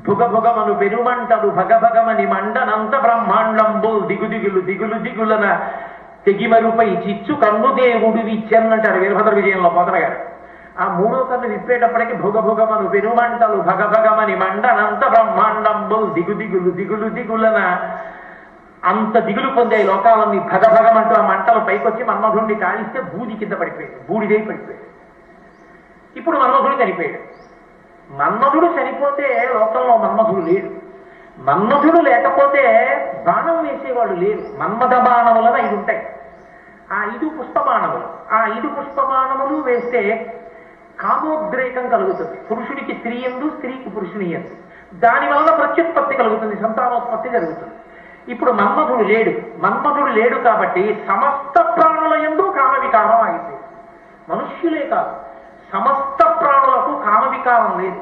భుగభుగమను పెరుమంటలు భగభగమని మండనంత బ్రహ్మాండంబుల్ దిగుదిగులు దిగులు దిగులన తెగిమరుపై చిచ్చు కన్ను దేవుడు విచ్చన్నంటారు వీరభద్ర విజయంలో పోతన గారు. ఆ మూడో కన్ను విప్పేటప్పటికి భుగభుగమను పెరుమంటలు భగభగమని మండనంత బ్రహ్మాండంబుల్ దిగుదిగులు దిగులు దిగులన అంత దిగులు పొందే లోకాలన్నీ భగభగమంటూ ఆ మంటలు పైకొచ్చి మన్మధుడిని కాలిస్తే బూది కింద పడిపోయాడు, బూడిదై పడిపోయాడు. ఇప్పుడు మన్మధుడు చనిపోయాడు. మన్మధుడు చనిపోతే లోకంలో మన్మధుడు లేడు. మన్మధుడు లేకపోతే బాణం వేసేవాళ్ళు లేరు. మన్మథ బాణములను 5 ఉంటాయి. ఆ 5 పుష్పబాణములు, ఆ 5 పుష్పబాణములు వేస్తే కామోద్రేకం కలుగుతుంది. పురుషుడికి స్త్రీ యందు, స్త్రీకి పురుషుని యందు. దానివల్ల ప్రత్యుత్పత్తి కలుగుతుంది, సంతానోత్పత్తి జరుగుతుంది. ఇప్పుడు మన్మధుడు లేడు. మన్మధుడు లేడు కాబట్టి సమస్త ప్రాణుల యందు కామవికారం ఆగిపోయింది. మనుష్యులే కాదు, సమస్త ప్రాణులకు కామవికారం లేదు.